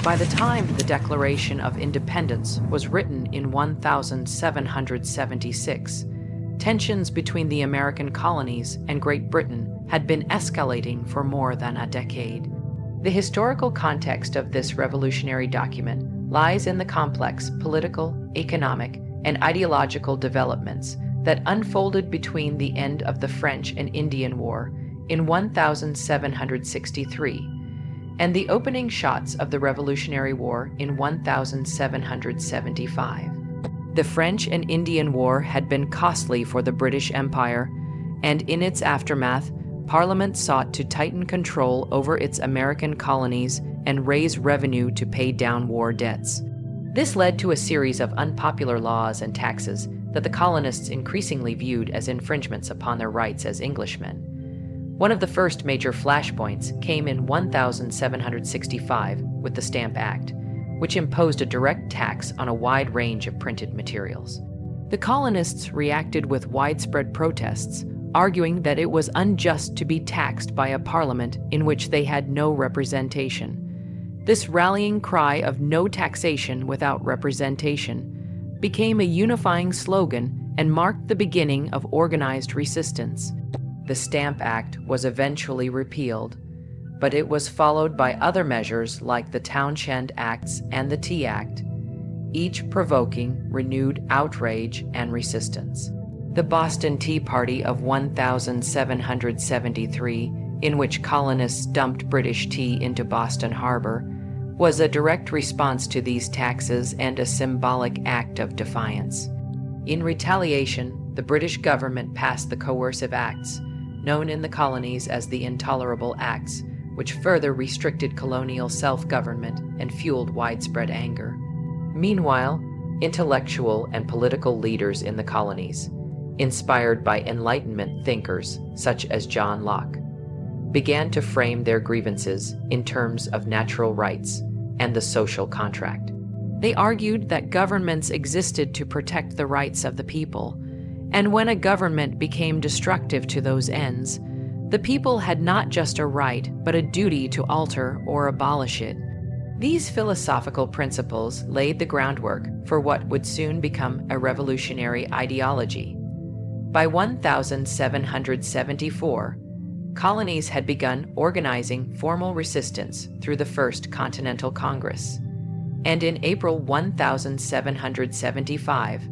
By the time the Declaration of Independence was written in 1776, tensions between the American colonies and Great Britain had been escalating for more than a decade. The historical context of this revolutionary document lies in the complex political, economic, and ideological developments that unfolded between the end of the French and Indian War in 1763 and the opening shots of the Revolutionary War in 1775. The French and Indian War had been costly for the British Empire, and in its aftermath, Parliament sought to tighten control over its American colonies and raise revenue to pay down war debts. This led to a series of unpopular laws and taxes that the colonists increasingly viewed as infringements upon their rights as Englishmen. One of the first major flashpoints came in 1765 with the Stamp Act, which imposed a direct tax on a wide range of printed materials. The colonists reacted with widespread protests, arguing that it was unjust to be taxed by a parliament in which they had no representation. This rallying cry of no taxation without representation became a unifying slogan and marked the beginning of organized resistance. The Stamp Act was eventually repealed, but it was followed by other measures like the Townshend Acts and the Tea Act, each provoking renewed outrage and resistance. The Boston Tea Party of 1773, in which colonists dumped British tea into Boston Harbor, was a direct response to these taxes and a symbolic act of defiance. In retaliation, the British government passed the Coercive Acts, known in the colonies as the Intolerable Acts, which further restricted colonial self-government and fueled widespread anger. Meanwhile, intellectual and political leaders in the colonies, inspired by Enlightenment thinkers such as John Locke, began to frame their grievances in terms of natural rights and the social contract. They argued that governments existed to protect the rights of the people, and when a government became destructive to those ends, the people had not just a right, but a duty to alter or abolish it. These philosophical principles laid the groundwork for what would soon become a revolutionary ideology. By 1774, colonies had begun organizing formal resistance through the First Continental Congress, and in April 1775,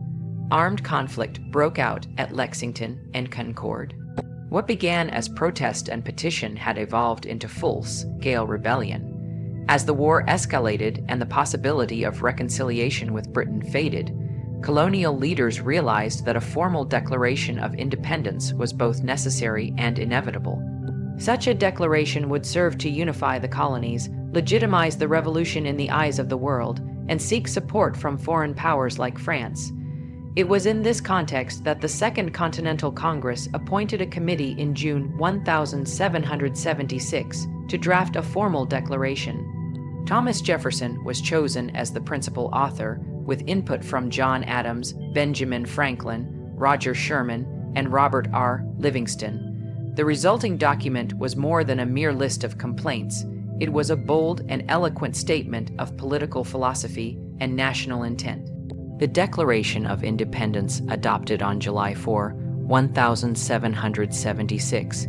armed conflict broke out at Lexington and Concord. What began as protest and petition had evolved into full-scale rebellion. As the war escalated and the possibility of reconciliation with Britain faded, colonial leaders realized that a formal declaration of independence was both necessary and inevitable. Such a declaration would serve to unify the colonies, legitimize the revolution in the eyes of the world, and seek support from foreign powers like France. It was in this context that the Second Continental Congress appointed a committee in June 1776 to draft a formal declaration. Thomas Jefferson was chosen as the principal author, with input from John Adams, Benjamin Franklin, Roger Sherman, and Robert R. Livingston. The resulting document was more than a mere list of complaints. It was a bold and eloquent statement of political philosophy and national intent. The Declaration of Independence, adopted on July 4, 1776,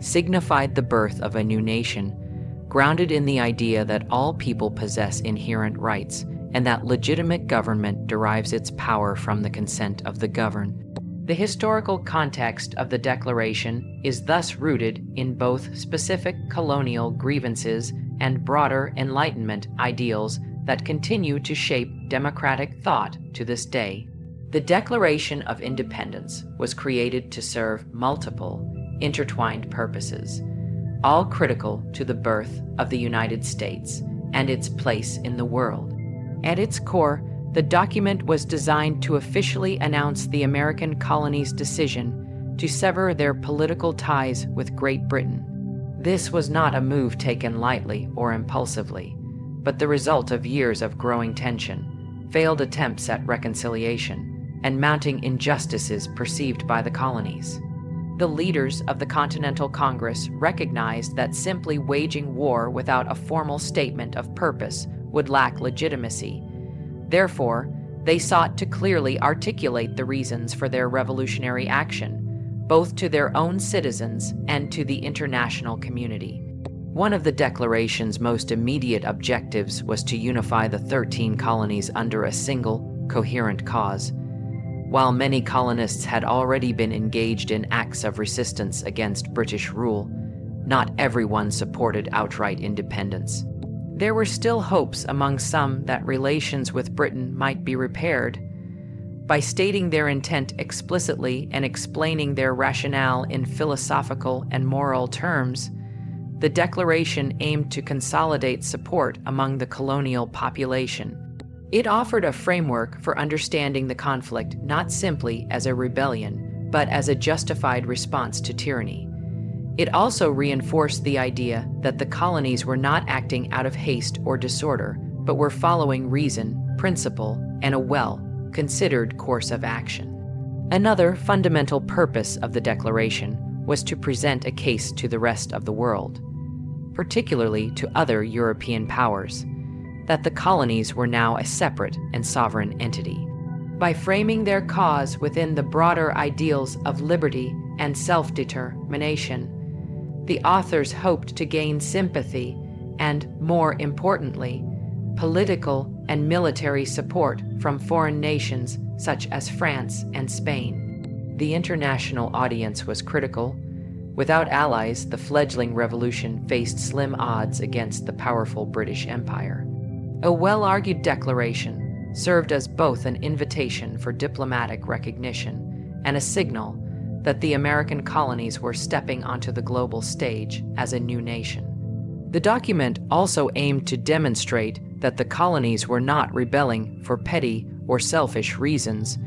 signified the birth of a new nation, grounded in the idea that all people possess inherent rights and that legitimate government derives its power from the consent of the governed. The historical context of the Declaration is thus rooted in both specific colonial grievances and broader Enlightenment ideals that continue to shape democratic thought to this day. The Declaration of Independence was created to serve multiple, intertwined purposes, all critical to the birth of the United States and its place in the world. At its core, the document was designed to officially announce the American colonies' decision to sever their political ties with Great Britain. This was not a move taken lightly or impulsively, but the result of years of growing tension, failed attempts at reconciliation, and mounting injustices perceived by the colonies. The leaders of the Continental Congress recognized that simply waging war without a formal statement of purpose would lack legitimacy. Therefore, they sought to clearly articulate the reasons for their revolutionary action, both to their own citizens and to the international community. One of the Declaration's most immediate objectives was to unify the 13 colonies under a single, coherent cause. While many colonists had already been engaged in acts of resistance against British rule, not everyone supported outright independence. There were still hopes among some that relations with Britain might be repaired. By stating their intent explicitly and explaining their rationale in philosophical and moral terms, the Declaration aimed to consolidate support among the colonial population. It offered a framework for understanding the conflict not simply as a rebellion, but as a justified response to tyranny. It also reinforced the idea that the colonies were not acting out of haste or disorder, but were following reason, principle, and a well-considered course of action. Another fundamental purpose of the Declaration was to present a case to the rest of the world, particularly to other European powers, that the colonies were now a separate and sovereign entity. By framing their cause within the broader ideals of liberty and self-determination, the authors hoped to gain sympathy and, more importantly, political and military support from foreign nations such as France and Spain. The international audience was critical. Without allies, the fledgling revolution faced slim odds against the powerful British Empire. A well-argued declaration served as both an invitation for diplomatic recognition and a signal that the American colonies were stepping onto the global stage as a new nation. The document also aimed to demonstrate that the colonies were not rebelling for petty or selfish reasons,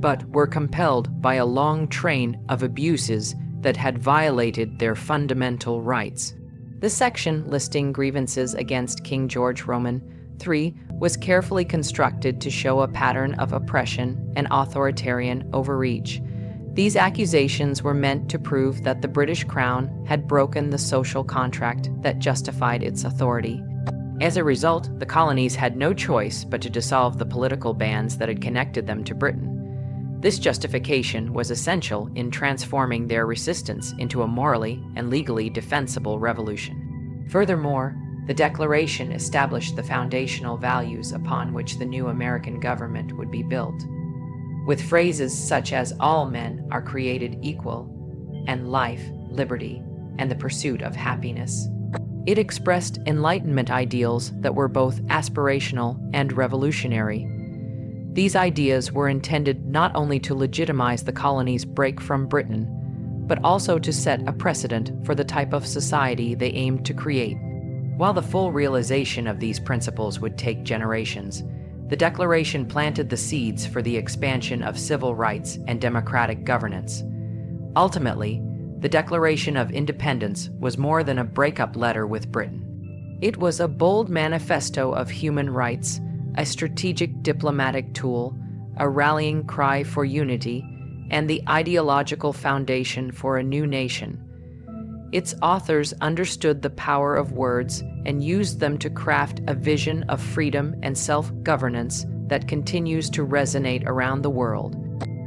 but were compelled by a long train of abuses that had violated their fundamental rights. The section listing grievances against King George Roman III was carefully constructed to show a pattern of oppression and authoritarian overreach. These accusations were meant to prove that the British Crown had broken the social contract that justified its authority. As a result, the colonies had no choice but to dissolve the political bands that had connected them to Britain. This justification was essential in transforming their resistance into a morally and legally defensible revolution. Furthermore, the Declaration established the foundational values upon which the new American government would be built. With phrases such as "all men are created equal" and "life, liberty, and the pursuit of happiness," it expressed Enlightenment ideals that were both aspirational and revolutionary. These ideas were intended not only to legitimize the colonies' break from Britain, but also to set a precedent for the type of society they aimed to create. While the full realization of these principles would take generations, the Declaration planted the seeds for the expansion of civil rights and democratic governance. Ultimately, the Declaration of Independence was more than a breakup letter with Britain. It was a bold manifesto of human rights, a strategic diplomatic tool, a rallying cry for unity, and the ideological foundation for a new nation. Its authors understood the power of words and used them to craft a vision of freedom and self-governance that continues to resonate around the world.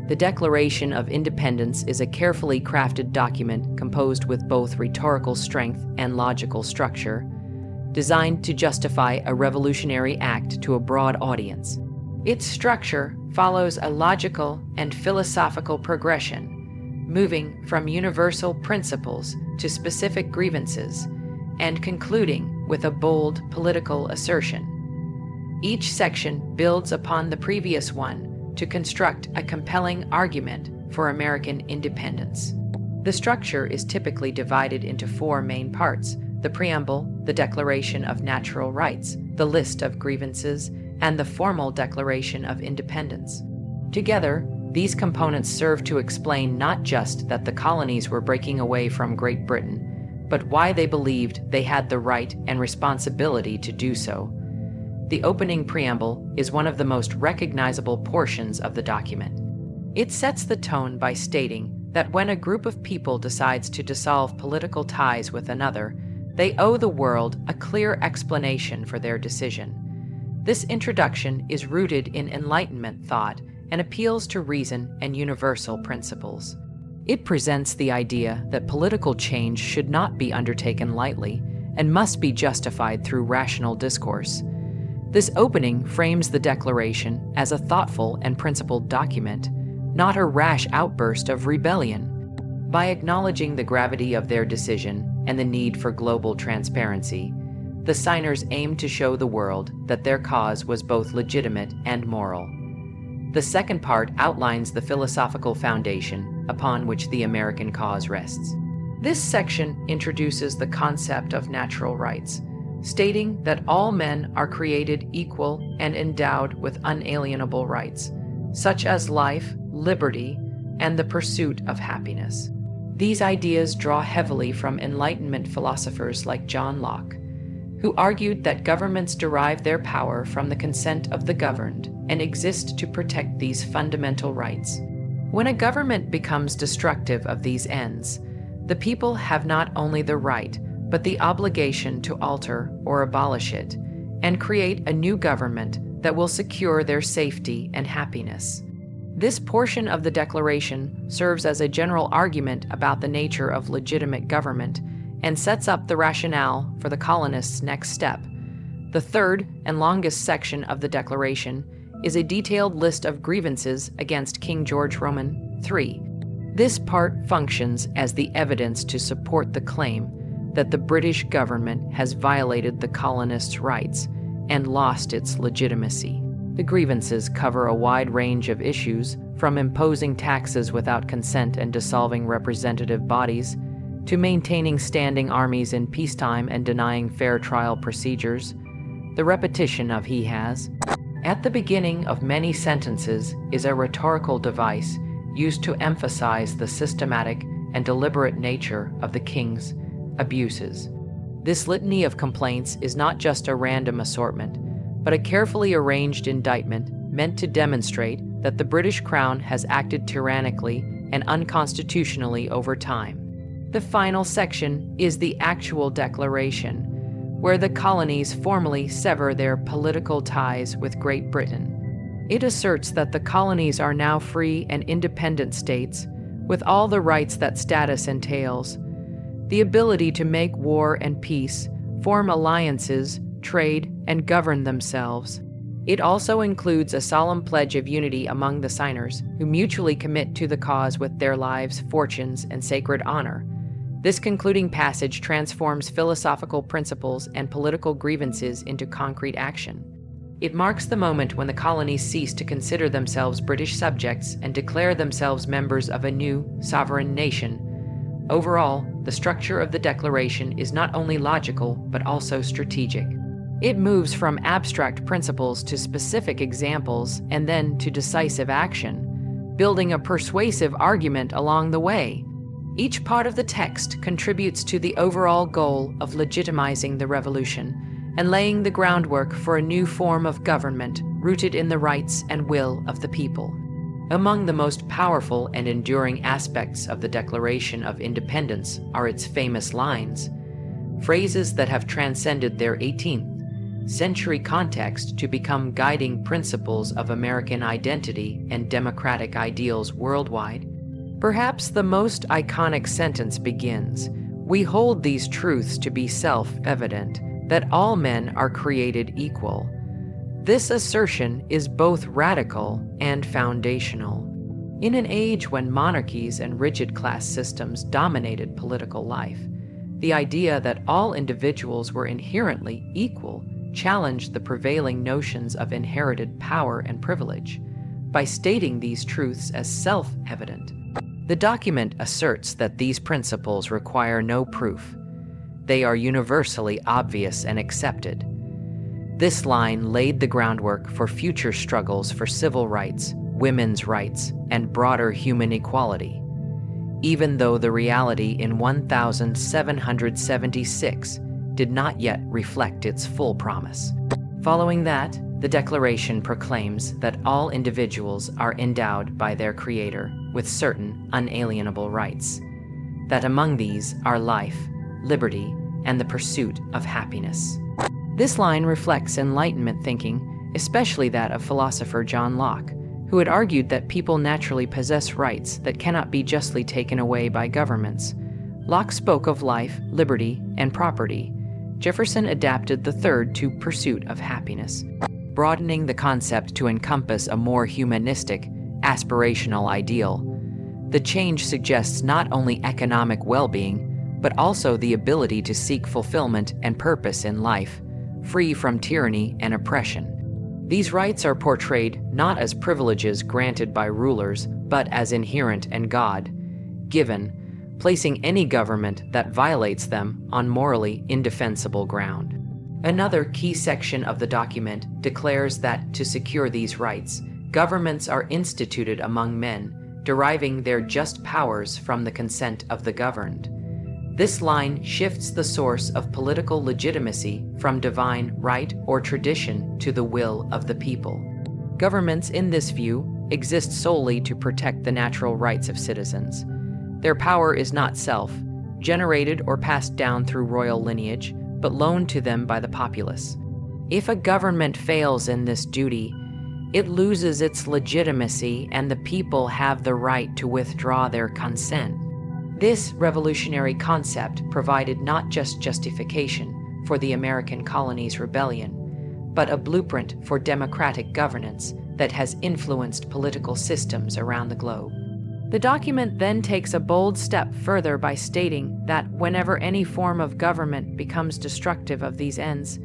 The Declaration of Independence is a carefully crafted document composed with both rhetorical strength and logical structure, designed to justify a revolutionary act to a broad audience. Its structure follows a logical and philosophical progression, moving from universal principles to specific grievances, and concluding with a bold political assertion. Each section builds upon the previous one to construct a compelling argument for American independence. The structure is typically divided into four main parts: the Preamble, the Declaration of Natural Rights, the list of grievances, and the formal Declaration of Independence. Together, these components serve to explain not just that the colonies were breaking away from Great Britain, but why they believed they had the right and responsibility to do so. The opening preamble is one of the most recognizable portions of the document. It sets the tone by stating that when a group of people decides to dissolve political ties with another, they owe the world a clear explanation for their decision. This introduction is rooted in Enlightenment thought and appeals to reason and universal principles. It presents the idea that political change should not be undertaken lightly and must be justified through rational discourse. This opening frames the Declaration as a thoughtful and principled document, not a rash outburst of rebellion. By acknowledging the gravity of their decision and the need for global transparency, the signers aimed to show the world that their cause was both legitimate and moral. The second part outlines the philosophical foundation upon which the American cause rests. This section introduces the concept of natural rights, stating that all men are created equal and endowed with unalienable rights, such as life, liberty, and the pursuit of happiness. These ideas draw heavily from Enlightenment philosophers like John Locke, who argued that governments derive their power from the consent of the governed and exist to protect these fundamental rights. When a government becomes destructive of these ends, the people have not only the right, but the obligation to alter or abolish it, and create a new government that will secure their safety and happiness. This portion of the Declaration serves as a general argument about the nature of legitimate government and sets up the rationale for the colonists' next step. The third and longest section of the Declaration is a detailed list of grievances against King George Roman III. This part functions as the evidence to support the claim that the British government has violated the colonists' rights and lost its legitimacy. The grievances cover a wide range of issues, from imposing taxes without consent and dissolving representative bodies, to maintaining standing armies in peacetime and denying fair trial procedures. The repetition of "he has" at the beginning of many sentences is a rhetorical device used to emphasize the systematic and deliberate nature of the king's abuses. This litany of complaints is not just a random assortment, but a carefully arranged indictment meant to demonstrate that the British Crown has acted tyrannically and unconstitutionally over time. The final section is the actual declaration, where the colonies formally sever their political ties with Great Britain. It asserts that the colonies are now free and independent states, with all the rights that status entails: the ability to make war and peace, form alliances, trade, and govern themselves. It also includes a solemn pledge of unity among the signers, who mutually commit to the cause with their lives, fortunes, and sacred honor. This concluding passage transforms philosophical principles and political grievances into concrete action. It marks the moment when the colonies cease to consider themselves British subjects and declare themselves members of a new, sovereign nation. Overall, the structure of the Declaration is not only logical, but also strategic. It moves from abstract principles to specific examples and then to decisive action, building a persuasive argument along the way. Each part of the text contributes to the overall goal of legitimizing the revolution and laying the groundwork for a new form of government rooted in the rights and will of the people. Among the most powerful and enduring aspects of the Declaration of Independence are its famous lines, phrases that have transcended their 18th century context to become guiding principles of American identity and democratic ideals worldwide. Perhaps the most iconic sentence begins, "We hold these truths to be self-evident, that all men are created equal." This assertion is both radical and foundational. In an age when monarchies and rigid class systems dominated political life, the idea that all individuals were inherently equal challenged the prevailing notions of inherited power and privilege. By stating these truths as self-evident, the document asserts that these principles require no proof. They are universally obvious and accepted. This line laid the groundwork for future struggles for civil rights, women's rights, and broader human equality, even though the reality in 1776 did not yet reflect its full promise. Following that, the Declaration proclaims that all individuals are endowed by their Creator with certain unalienable rights, that among these are life, liberty, and the pursuit of happiness. This line reflects Enlightenment thinking, especially that of philosopher John Locke, who had argued that people naturally possess rights that cannot be justly taken away by governments. Locke spoke of life, liberty, and property. Jefferson adapted the third to pursuit of happiness, broadening the concept to encompass a more humanistic, aspirational ideal. The change suggests not only economic well-being, but also the ability to seek fulfillment and purpose in life, free from tyranny and oppression. These rights are portrayed not as privileges granted by rulers, but as inherent and God-given, placing any government that violates them on morally indefensible ground. Another key section of the document declares that to secure these rights, governments are instituted among men, deriving their just powers from the consent of the governed. This line shifts the source of political legitimacy from divine right or tradition to the will of the people. Governments, in this view, exist solely to protect the natural rights of citizens. Their power is not self-generated or passed down through royal lineage, but loaned to them by the populace. If a government fails in this duty, it loses its legitimacy and the people have the right to withdraw their consent. This revolutionary concept provided not just justification for the American colonies' rebellion, but a blueprint for democratic governance that has influenced political systems around the globe. The document then takes a bold step further by stating that whenever any form of government becomes destructive of these ends,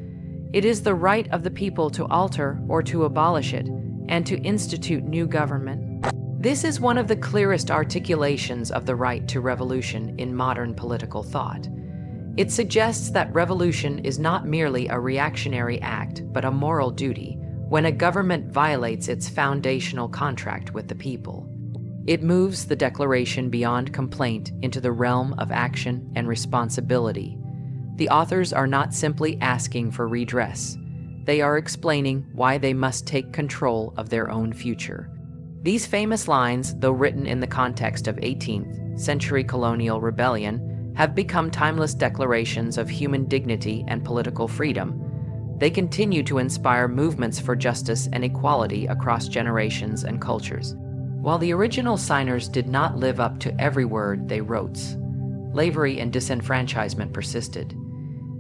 it is the right of the people to alter or to abolish it and to institute new government. This is one of the clearest articulations of the right to revolution in modern political thought. It suggests that revolution is not merely a reactionary act, but a moral duty when a government violates its foundational contract with the people. It moves the Declaration beyond complaint into the realm of action and responsibility. The authors are not simply asking for redress. They are explaining why they must take control of their own future. These famous lines, though written in the context of 18th century colonial rebellion, have become timeless declarations of human dignity and political freedom. They continue to inspire movements for justice and equality across generations and cultures. While the original signers did not live up to every word they wrote, slavery and disenfranchisement persisted.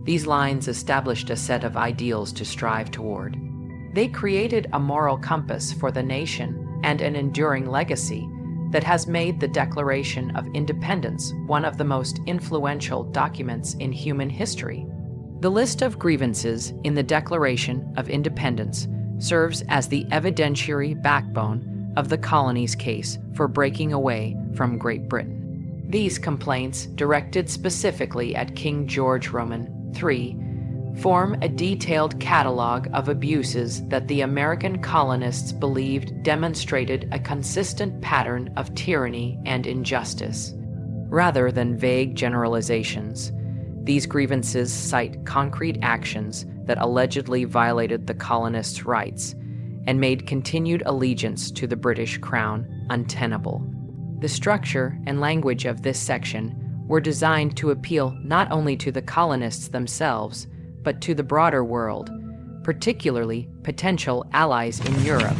These lines established a set of ideals to strive toward. They created a moral compass for the nation and an enduring legacy that has made the Declaration of Independence one of the most influential documents in human history. The list of grievances in the Declaration of Independence serves as the evidentiary backbone of the colony's case for breaking away from Great Britain. These complaints, directed specifically at King George Roman III, form a detailed catalog of abuses that the American colonists believed demonstrated a consistent pattern of tyranny and injustice. Rather than vague generalizations, these grievances cite concrete actions that allegedly violated the colonists' rights and made continued allegiance to the British Crown untenable. The structure and language of this section were designed to appeal not only to the colonists themselves, but to the broader world, particularly potential allies in Europe,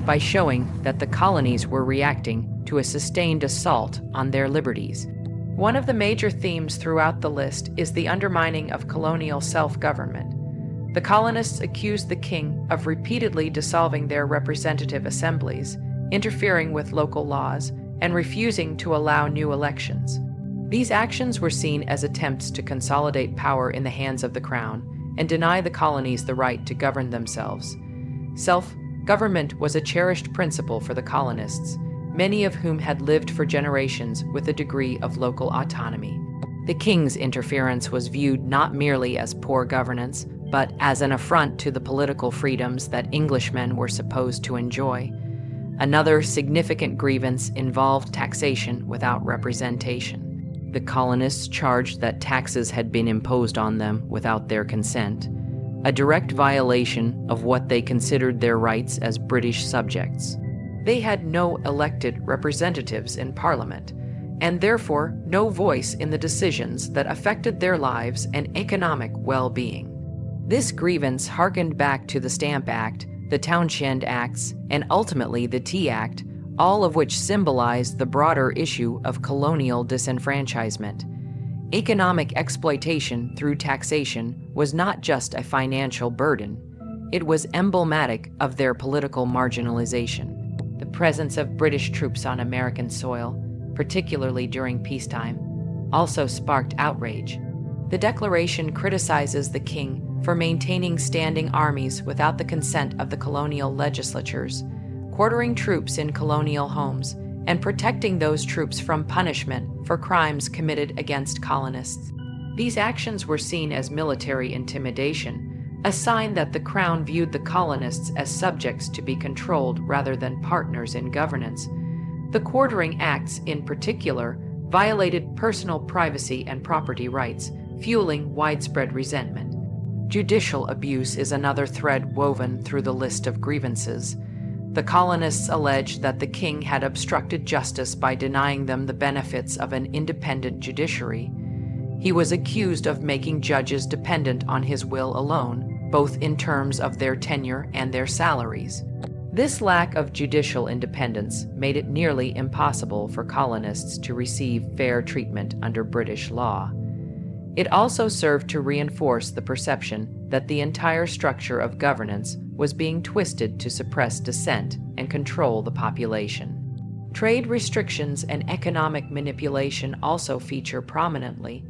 by showing that the colonies were reacting to a sustained assault on their liberties. One of the major themes throughout the list is the undermining of colonial self-government. The colonists accused the king of repeatedly dissolving their representative assemblies, interfering with local laws, and refusing to allow new elections. These actions were seen as attempts to consolidate power in the hands of the crown and deny the colonies the right to govern themselves. Self-government was a cherished principle for the colonists, many of whom had lived for generations with a degree of local autonomy. The king's interference was viewed not merely as poor governance, but as an affront to the political freedoms that Englishmen were supposed to enjoy. Another significant grievance involved taxation without representation. The colonists charged that taxes had been imposed on them without their consent. a direct violation of what they considered their rights as British subjects. They had no elected representatives in Parliament, and therefore no voice in the decisions that affected their lives and economic well-being. This grievance harkened back to the Stamp Act, the Townshend Acts, and ultimately the Tea Act, all of which symbolized the broader issue of colonial disenfranchisement. Economic exploitation through taxation was not just a financial burden, it was emblematic of their political marginalization. The presence of British troops on American soil, particularly during peacetime, also sparked outrage. The Declaration criticizes the king for maintaining standing armies without the consent of the colonial legislatures, quartering troops in colonial homes, and protecting those troops from punishment for crimes committed against colonists. These actions were seen as military intimidation, a sign that the Crown viewed the colonists as subjects to be controlled rather than partners in governance. The quartering acts, in particular, violated personal privacy and property rights, fueling widespread resentment. Judicial abuse is another thread woven through the list of grievances. The colonists alleged that the king had obstructed justice by denying them the benefits of an independent judiciary. He was accused of making judges dependent on his will alone, both in terms of their tenure and their salaries. This lack of judicial independence made it nearly impossible for colonists to receive fair treatment under British law. It also served to reinforce the perception that the entire structure of governance was being twisted to suppress dissent and control the population. Trade restrictions and economic manipulation also feature prominently.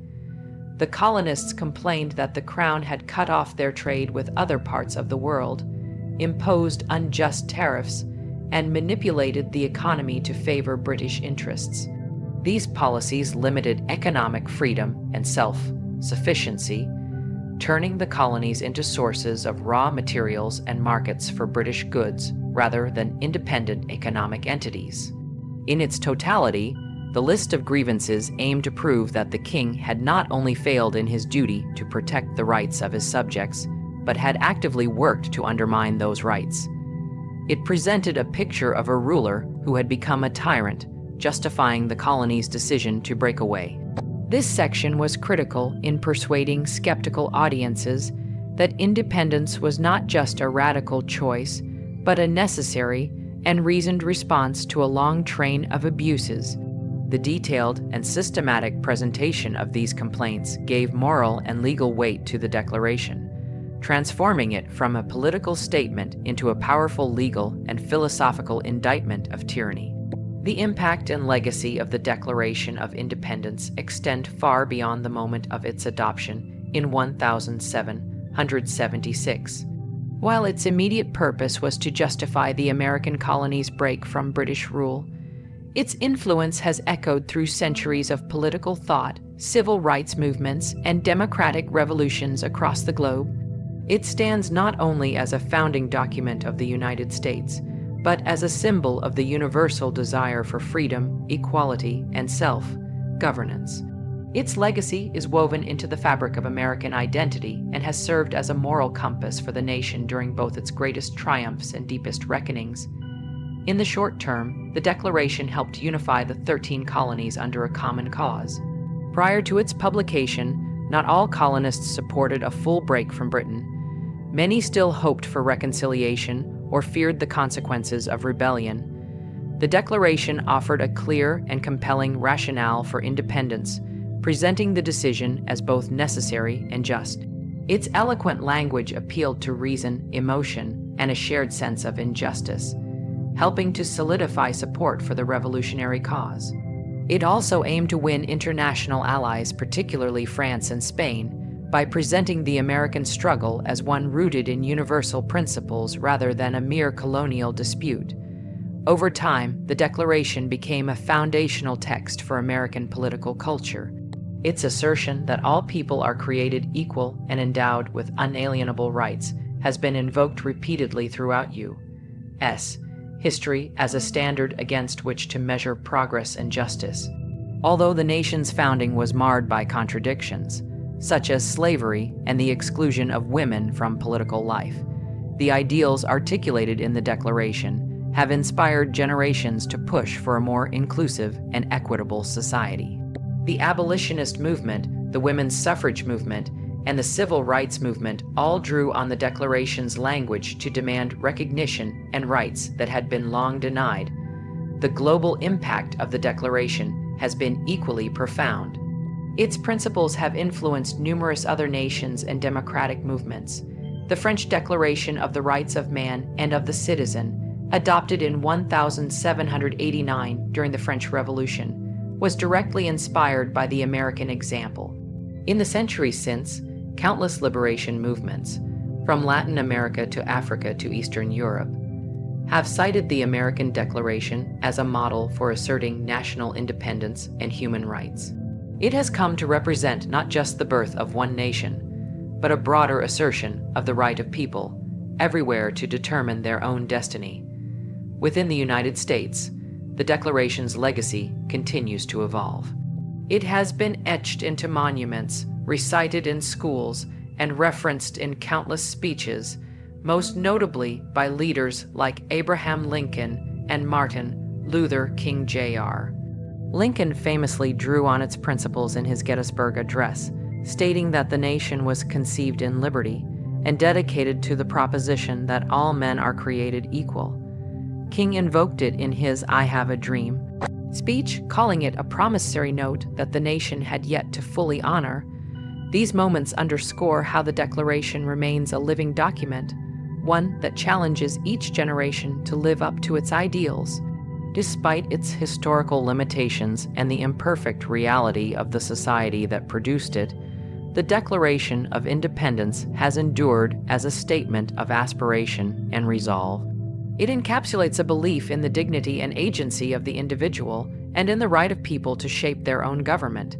The colonists complained that the Crown had cut off their trade with other parts of the world, imposed unjust tariffs, and manipulated the economy to favor British interests. These policies limited economic freedom and self-sufficiency, turning the colonies into sources of raw materials and markets for British goods rather than independent economic entities. In its totality, the list of grievances aimed to prove that the king had not only failed in his duty to protect the rights of his subjects, but had actively worked to undermine those rights. It presented a picture of a ruler who had become a tyrant, justifying the colony's decision to break away. This section was critical in persuading skeptical audiences that independence was not just a radical choice, but a necessary and reasoned response to a long train of abuses. The detailed and systematic presentation of these complaints gave moral and legal weight to the Declaration, transforming it from a political statement into a powerful legal and philosophical indictment of tyranny. The impact and legacy of the Declaration of Independence extend far beyond the moment of its adoption in 1776. While its immediate purpose was to justify the American colonies' break from British rule, its influence has echoed through centuries of political thought, civil rights movements, and democratic revolutions across the globe. It stands not only as a founding document of the United States, but as a symbol of the universal desire for freedom, equality, and self-governance. Its legacy is woven into the fabric of American identity and has served as a moral compass for the nation during both its greatest triumphs and deepest reckonings. In the short term, the Declaration helped unify the 13 colonies under a common cause. Prior to its publication, not all colonists supported a full break from Britain. Many still hoped for reconciliation or feared the consequences of rebellion. The Declaration offered a clear and compelling rationale for independence, presenting the decision as both necessary and just. Its eloquent language appealed to reason, emotion, and a shared sense of injustice, helping to solidify support for the revolutionary cause. It also aimed to win international allies, particularly France and Spain, by presenting the American struggle as one rooted in universal principles rather than a mere colonial dispute. Over time, the Declaration became a foundational text for American political culture. Its assertion that all people are created equal and endowed with unalienable rights has been invoked repeatedly throughout U.S. history as a standard against which to measure progress and justice. Although the nation's founding was marred by contradictions, such as slavery and the exclusion of women from political life. The ideals articulated in the Declaration have inspired generations to push for a more inclusive and equitable society. The abolitionist movement, the women's suffrage movement, and the civil rights movement all drew on the Declaration's language to demand recognition and rights that had been long denied. The global impact of the Declaration has been equally profound. Its principles have influenced numerous other nations and democratic movements. The French Declaration of the Rights of Man and of the Citizen, adopted in 1789 during the French Revolution, was directly inspired by the American example. In the centuries since, countless liberation movements, from Latin America to Africa to Eastern Europe, have cited the American Declaration as a model for asserting national independence and human rights. It has come to represent not just the birth of one nation, but a broader assertion of the right of people everywhere to determine their own destiny. Within the United States, the Declaration's legacy continues to evolve. It has been etched into monuments, recited in schools, and referenced in countless speeches, most notably by leaders like Abraham Lincoln and Martin Luther King Jr. Lincoln famously drew on its principles in his Gettysburg Address, stating that the nation was conceived in liberty and dedicated to the proposition that all men are created equal. King invoked it in his I Have a Dream speech, calling it a promissory note that the nation had yet to fully honor. These moments underscore how the Declaration remains a living document, one that challenges each generation to live up to its ideals. Despite its historical limitations and the imperfect reality of the society that produced it, the Declaration of Independence has endured as a statement of aspiration and resolve. It encapsulates a belief in the dignity and agency of the individual and in the right of people to shape their own government.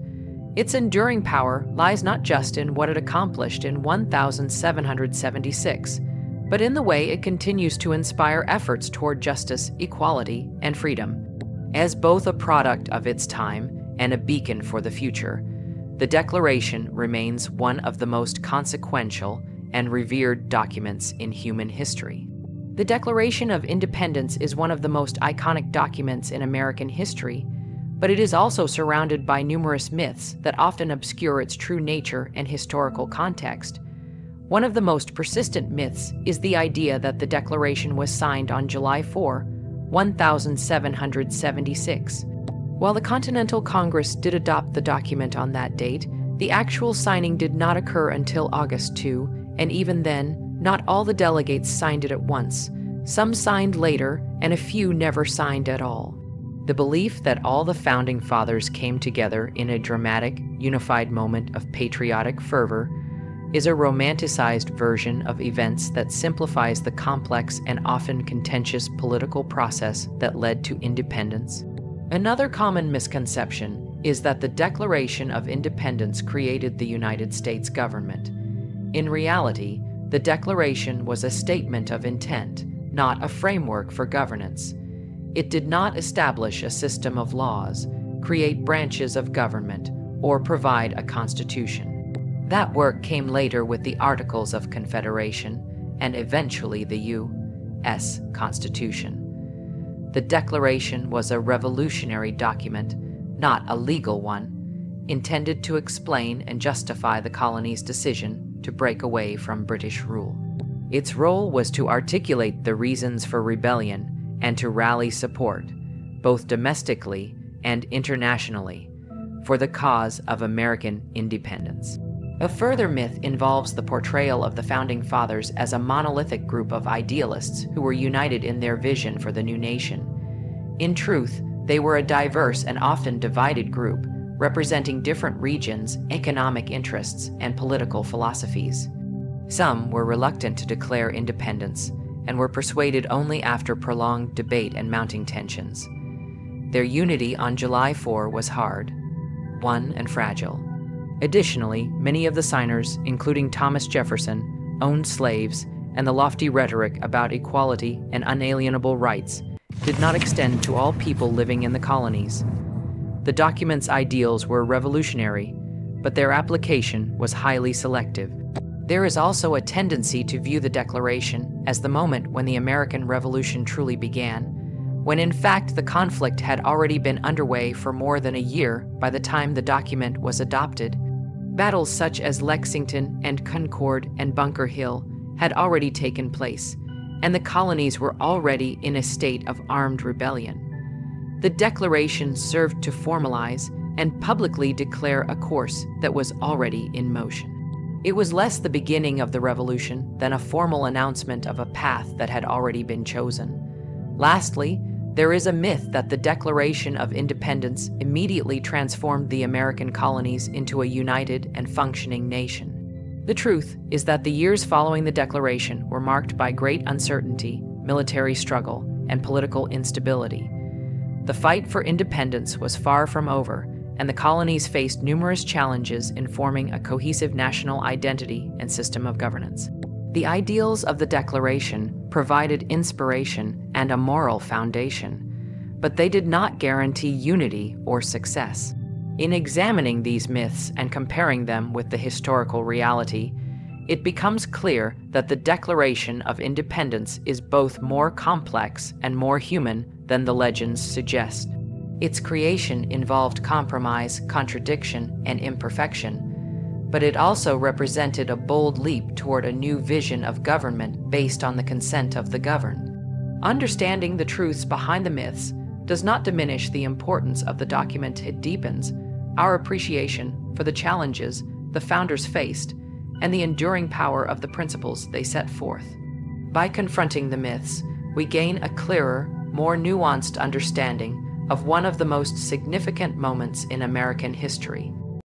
Its enduring power lies not just in what it accomplished in 1776, but in the way it continues to inspire efforts toward justice, equality, and freedom. As both a product of its time and a beacon for the future, the Declaration remains one of the most consequential and revered documents in human history. The Declaration of Independence is one of the most iconic documents in American history, but it is also surrounded by numerous myths that often obscure its true nature and historical context. One of the most persistent myths is the idea that the Declaration was signed on July 4, 1776. While the Continental Congress did adopt the document on that date, the actual signing did not occur until August 2, and even then, not all the delegates signed it at once. Some signed later, and a few never signed at all. The belief that all the Founding Fathers came together in a dramatic, unified moment of patriotic fervor is a romanticized version of events that simplifies the complex and often contentious political process that led to independence. Another common misconception is that the Declaration of Independence created the United States government. In reality, the Declaration was a statement of intent, not a framework for governance. It did not establish a system of laws, create branches of government, or provide a constitution. That work came later with the Articles of Confederation and eventually the U.S. Constitution. The Declaration was a revolutionary document, not a legal one, intended to explain and justify the colony's decision to break away from British rule. Its role was to articulate the reasons for rebellion and to rally support, both domestically and internationally, for the cause of American independence. A further myth involves the portrayal of the Founding Fathers as a monolithic group of idealists who were united in their vision for the new nation. In truth, they were a diverse and often divided group, representing different regions, economic interests, and political philosophies. Some were reluctant to declare independence and were persuaded only after prolonged debate and mounting tensions. Their unity on July 4 was hard, won, and fragile. Additionally, many of the signers, including Thomas Jefferson, owned slaves, and the lofty rhetoric about equality and unalienable rights did not extend to all people living in the colonies. The document's ideals were revolutionary, but their application was highly selective. There is also a tendency to view the Declaration as the moment when the American Revolution truly began, when in fact the conflict had already been underway for more than a year by the time the document was adopted. Battles such as Lexington and Concord and Bunker Hill had already taken place, and the colonies were already in a state of armed rebellion. The Declaration served to formalize and publicly declare a course that was already in motion. It was less the beginning of the revolution than a formal announcement of a path that had already been chosen. Lastly, there is a myth that the Declaration of Independence immediately transformed the American colonies into a united and functioning nation. The truth is that the years following the Declaration were marked by great uncertainty, military struggle, and political instability. The fight for independence was far from over, and the colonies faced numerous challenges in forming a cohesive national identity and system of governance. The ideals of the Declaration provided inspiration and a moral foundation, but they did not guarantee unity or success. In examining these myths and comparing them with the historical reality, it becomes clear that the Declaration of Independence is both more complex and more human than the legends suggest. Its creation involved compromise, contradiction, and imperfection, but it also represented a bold leap toward a new vision of government based on the consent of the governed. Understanding the truths behind the myths does not diminish the importance of the document. It deepens our appreciation for the challenges the founders faced and the enduring power of the principles they set forth. By confronting the myths, we gain a clearer, more nuanced understanding of one of the most significant moments in American history.